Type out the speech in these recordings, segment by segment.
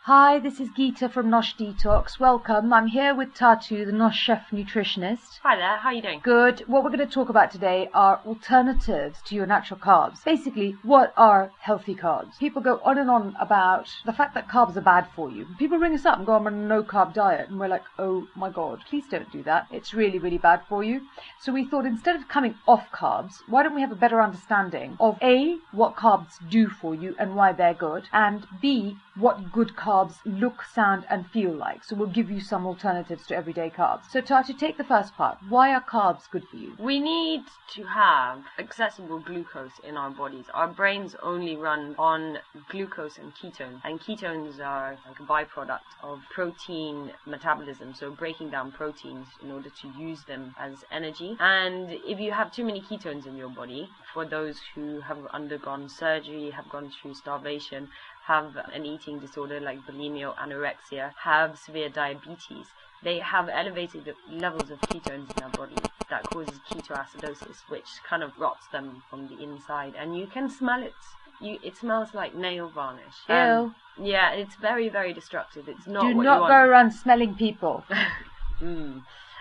Hi, this is Geeta from Nosh Detox. Welcome. I'm here with Tatu, the Nosh chef nutritionist. Hi there, how are you doing? Good. What we're going to talk about today are alternatives to your natural carbs. Basically, what are healthy carbs? People go on and on about the fact that carbs are bad for you. People ring us up and go, I'm on a no-carb diet. And we're like, oh my God, please don't do that. It's really, really bad for you. So we thought instead of coming off carbs, why don't we have a better understanding of A, what carbs do for you and why they're good, and B, what good carbs look, sound and feel like. So we'll give you some alternatives to everyday carbs. So Tatu, take the first part. Why are carbs good for you? We need to have accessible glucose in our bodies. Our brains only run on glucose and ketones are like a byproduct of protein metabolism, so breaking down proteins in order to use them as energy. And if you have too many ketones in your body, for those who have undergone surgery, have gone through starvation, have an eating disorder like bulimia or anorexia, have severe diabetes, they have elevated levels of ketones in their body that causes ketoacidosis, which kind of rots them from the inside. And you can smell it. It smells like nail varnish. Ew. Yeah, it's very, very destructive. It's not Do what not you want. go around smelling people.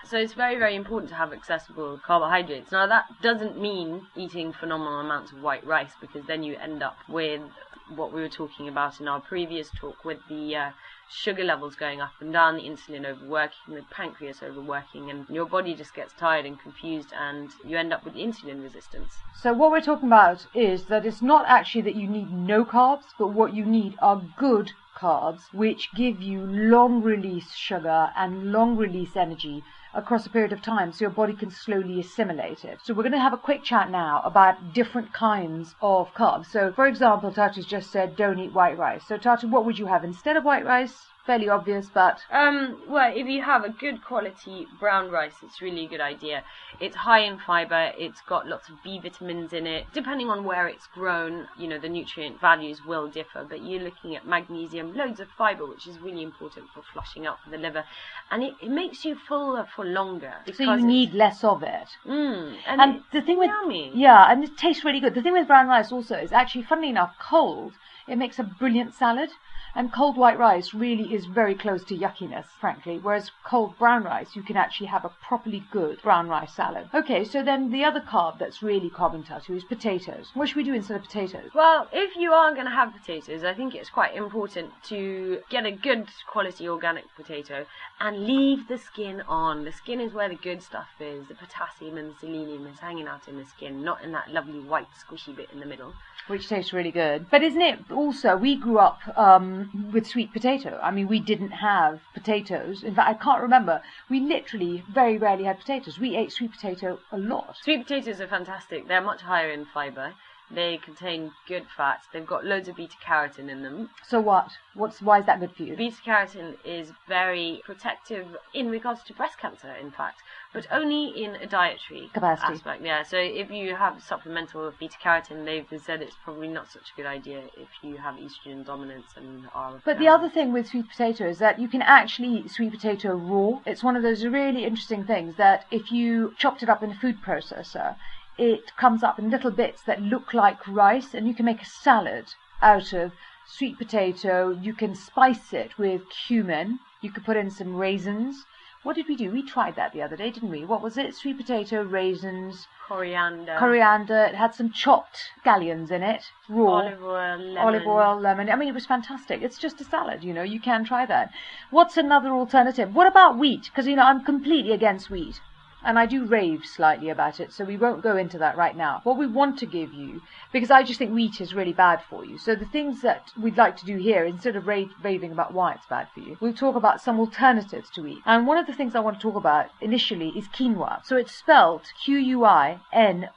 So it's very, very important to have accessible carbohydrates. Now that doesn't mean eating phenomenal amounts of white rice, because then you end up with what we were talking about in our previous talk, with the sugar levels going up and down, the insulin overworking, the pancreas overworking, and your body just gets tired and confused and you end up with insulin resistance. So what we're talking about is that it's not actually that you need no carbs, but what you need are good carbs, which give you long release sugar and long release energy across a period of time, so your body can slowly assimilate it. So we're going to have a quick chat now about different kinds of carbs. So for example, Tatu's just said don't eat white rice. So Tatu, what would you have instead of white rice? Fairly obvious, but well, if you have a good quality brown rice, it's really a good idea. It's high in fiber, it's got lots of B vitamins in it. Depending on where it's grown, you know, the nutrient values will differ, but you're looking at magnesium, loads of fiber, which is really important for flushing out for the liver, and it makes you fuller for longer. So you need less of it. And the thing with yummy. Yeah, and it tastes really good. The thing with brown rice also is actually, funnily enough, cold, it makes a brilliant salad. And cold white rice really is very close to yuckiness, frankly, whereas cold brown rice, you can actually have a properly good brown rice salad. Okay, so then the other carb that's really carbon Tatu is potatoes. What should we do instead of potatoes? Well, if you are going to have potatoes, I think it's quite important to get a good quality organic potato and leave the skin on. The skin is where the good stuff is. The potassium and the selenium is hanging out in the skin, not in that lovely white squishy bit in the middle. Which tastes really good. But isn't it also, we grew up with sweet potato. I mean, we didn't have potatoes. In fact, I can't remember. We literally very rarely had potatoes. We ate sweet potato a lot. Sweet potatoes are fantastic. They're much higher in fiber. They contain good fats. They've got loads of beta-carotene in them. So what? Why is that good for you? Beta-carotene is very protective in regards to breast cancer, in fact, but only in a dietary capacity aspect. Yeah, so if you have supplemental beta-carotene, they've said it's probably not such a good idea if you have estrogen dominance and are... But the other thing with sweet potato is that you can actually eat sweet potato raw. It's one of those really interesting things that if you chopped it up in a food processor, it comes up in little bits that look like rice, and you can make a salad out of sweet potato. You can spice it with cumin. You could put in some raisins. What did we do? We tried that the other day, didn't we? What was it? Sweet potato, raisins, coriander. It had some chopped scallions in it, raw. Olive oil, lemon. I mean, it was fantastic. It's just a salad, you know. You can try that. What's another alternative? What about wheat? Because, you know, I'm completely against wheat. And I do rave slightly about it, so we won't go into that right now. What we want to give you, because I just think wheat is really bad for you. So the things that we'd like to do here, instead of raving about why it's bad for you, we'll talk about some alternatives to wheat. And one of the things I want to talk about initially is quinoa. So it's spelled Quinoa, and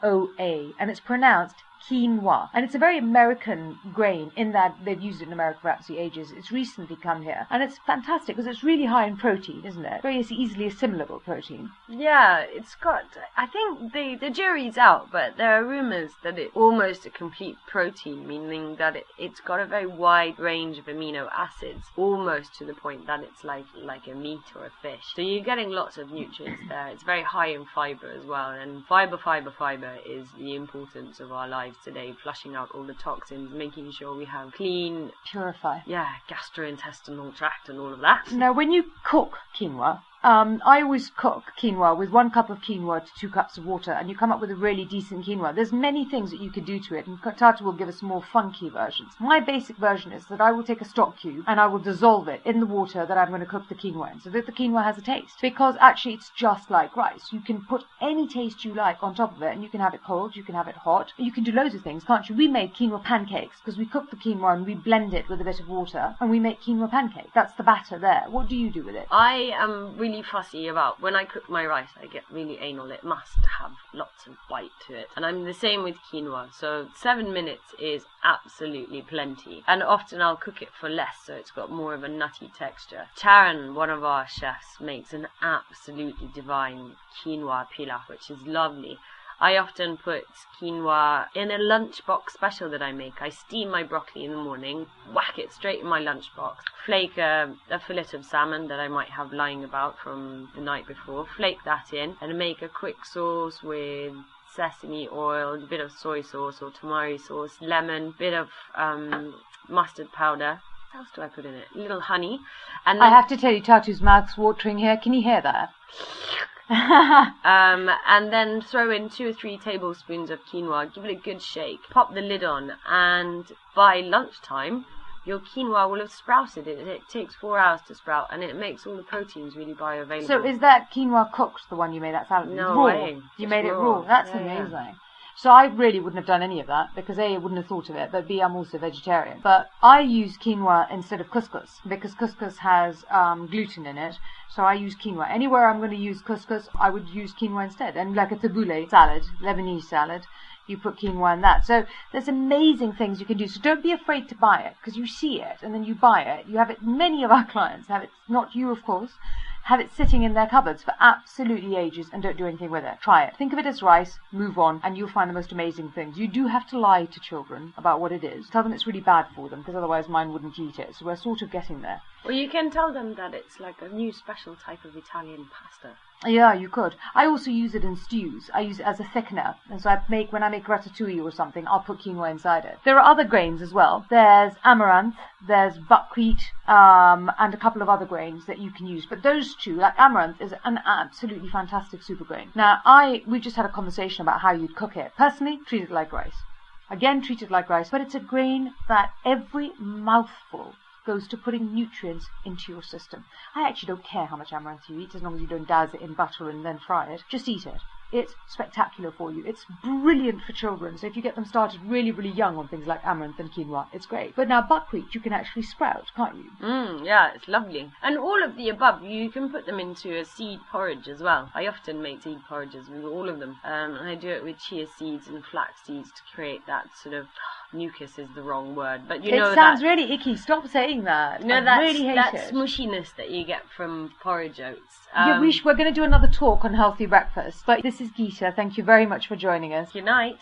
it's pronounced quinoa. And it's a very American grain in that they've used it in America for absolutely ages. It's recently come here. And it's fantastic because it's really high in protein, isn't it? Very easily assimilable protein. Yeah, it's got... I think the jury's out, but there are rumours that it's almost a complete protein, meaning that it's got a very wide range of amino acids, almost to the point that it's like a meat or a fish. So you're getting lots of nutrients there. It's very high in fibre as well. And fibre is the importance of our lives. lives today, flushing out all the toxins, making sure we have clean, Purify. gastrointestinal tract and all of that. Now, when you cook quinoa, I always cook quinoa with 1 cup of quinoa to 2 cups of water, and you come up with a really decent quinoa. There's many things that you could do to it, and Tatu will give us more funky versions. My basic version is that I will take a stock cube and I will dissolve it in the water that I'm going to cook the quinoa in, so that the quinoa has a taste. Because actually it's just like rice. You can put any taste you like on top of it, and you can have it cold, you can have it hot. You can do loads of things, can't you? We made quinoa pancakes because we cook the quinoa and we blend it with a bit of water, and we make quinoa pancakes. That's the batter there. What do you do with it? I am really fussy about when I cook my rice. I get really anal. It must have lots of bite to it, and I'm the same with quinoa. So 7 minutes is absolutely plenty, and often I'll cook it for less, so it's got more of a nutty texture. Charan, one of our chefs, makes an absolutely divine quinoa pilaf, which is lovely. I often put quinoa in a lunchbox special that I make. I steam my broccoli in the morning, whack it straight in my lunchbox, flake a fillet of salmon that I might have lying about from the night before, flake that in, and make a quick sauce with sesame oil, a bit of soy sauce or tamari sauce, lemon, bit of mustard powder. What else do I put in it? A little honey. And then, I have to tell you, Tatu's mouth's watering here. Can you hear that? And then throw in 2 or 3 tablespoons of quinoa, give it a good shake, pop the lid on, and by lunchtime your quinoa will have sprouted. It takes 4 hours to sprout, and it makes all the proteins really bioavailable. So is that quinoa cooked, the one you made that salad with? No raw? way. You Just made it raw. raw. That's amazing. Yeah. So I really wouldn't have done any of that, because A, I wouldn't have thought of it, but B, I'm also vegetarian. But I use quinoa instead of couscous, because couscous has gluten in it, so I use quinoa. Anywhere I'm going to use couscous, I would use quinoa instead. And like a tabbouleh salad, Lebanese salad, you put quinoa in that. So there's amazing things you can do. So don't be afraid to buy it, because you see it, and then you buy it. You have it, many of our clients have it, not you of course, have it sitting in their cupboards for absolutely ages and don't do anything with it. Try it. Think of it as rice, move on, and you'll find the most amazing things. You do have to lie to children about what it is. Tell them it's really bad for them, because otherwise mine wouldn't eat it. So we're sort of getting there. Well, you can tell them that it's like a new special type of Italian pasta. Yeah, you could. I also use it in stews. I use it as a thickener. And so when I make ratatouille or something, I'll put quinoa inside it. There are other grains as well. There's amaranth, there's buckwheat, and a couple of other grains that you can use. But those two, like amaranth, is an absolutely fantastic super grain. Now, we just had a conversation about how you'd cook it. Personally, treat it like rice. Again, treat it like rice. But it's a grain that every mouthful goes to putting nutrients into your system. I actually don't care how much amaranth you eat, as long as you don't douse it in butter and then fry it. Just eat it. It's spectacular for you. It's brilliant for children. So if you get them started really, really young on things like amaranth and quinoa, it's great. But now buckwheat, you can actually sprout, can't you? Yeah, it's lovely. And all of the above, you can put them into a seed porridge as well. I often make seed porridges with all of them. And I do it with chia seeds and flax seeds to create that sort of... mucus is the wrong word, but you know it sounds really icky. Stop saying that. No, I really hate that it. smushiness that you get from porridge oats. Yeah, we're going to do another talk on healthy breakfast. But this is Geeta. Thank you very much for joining us. Good night.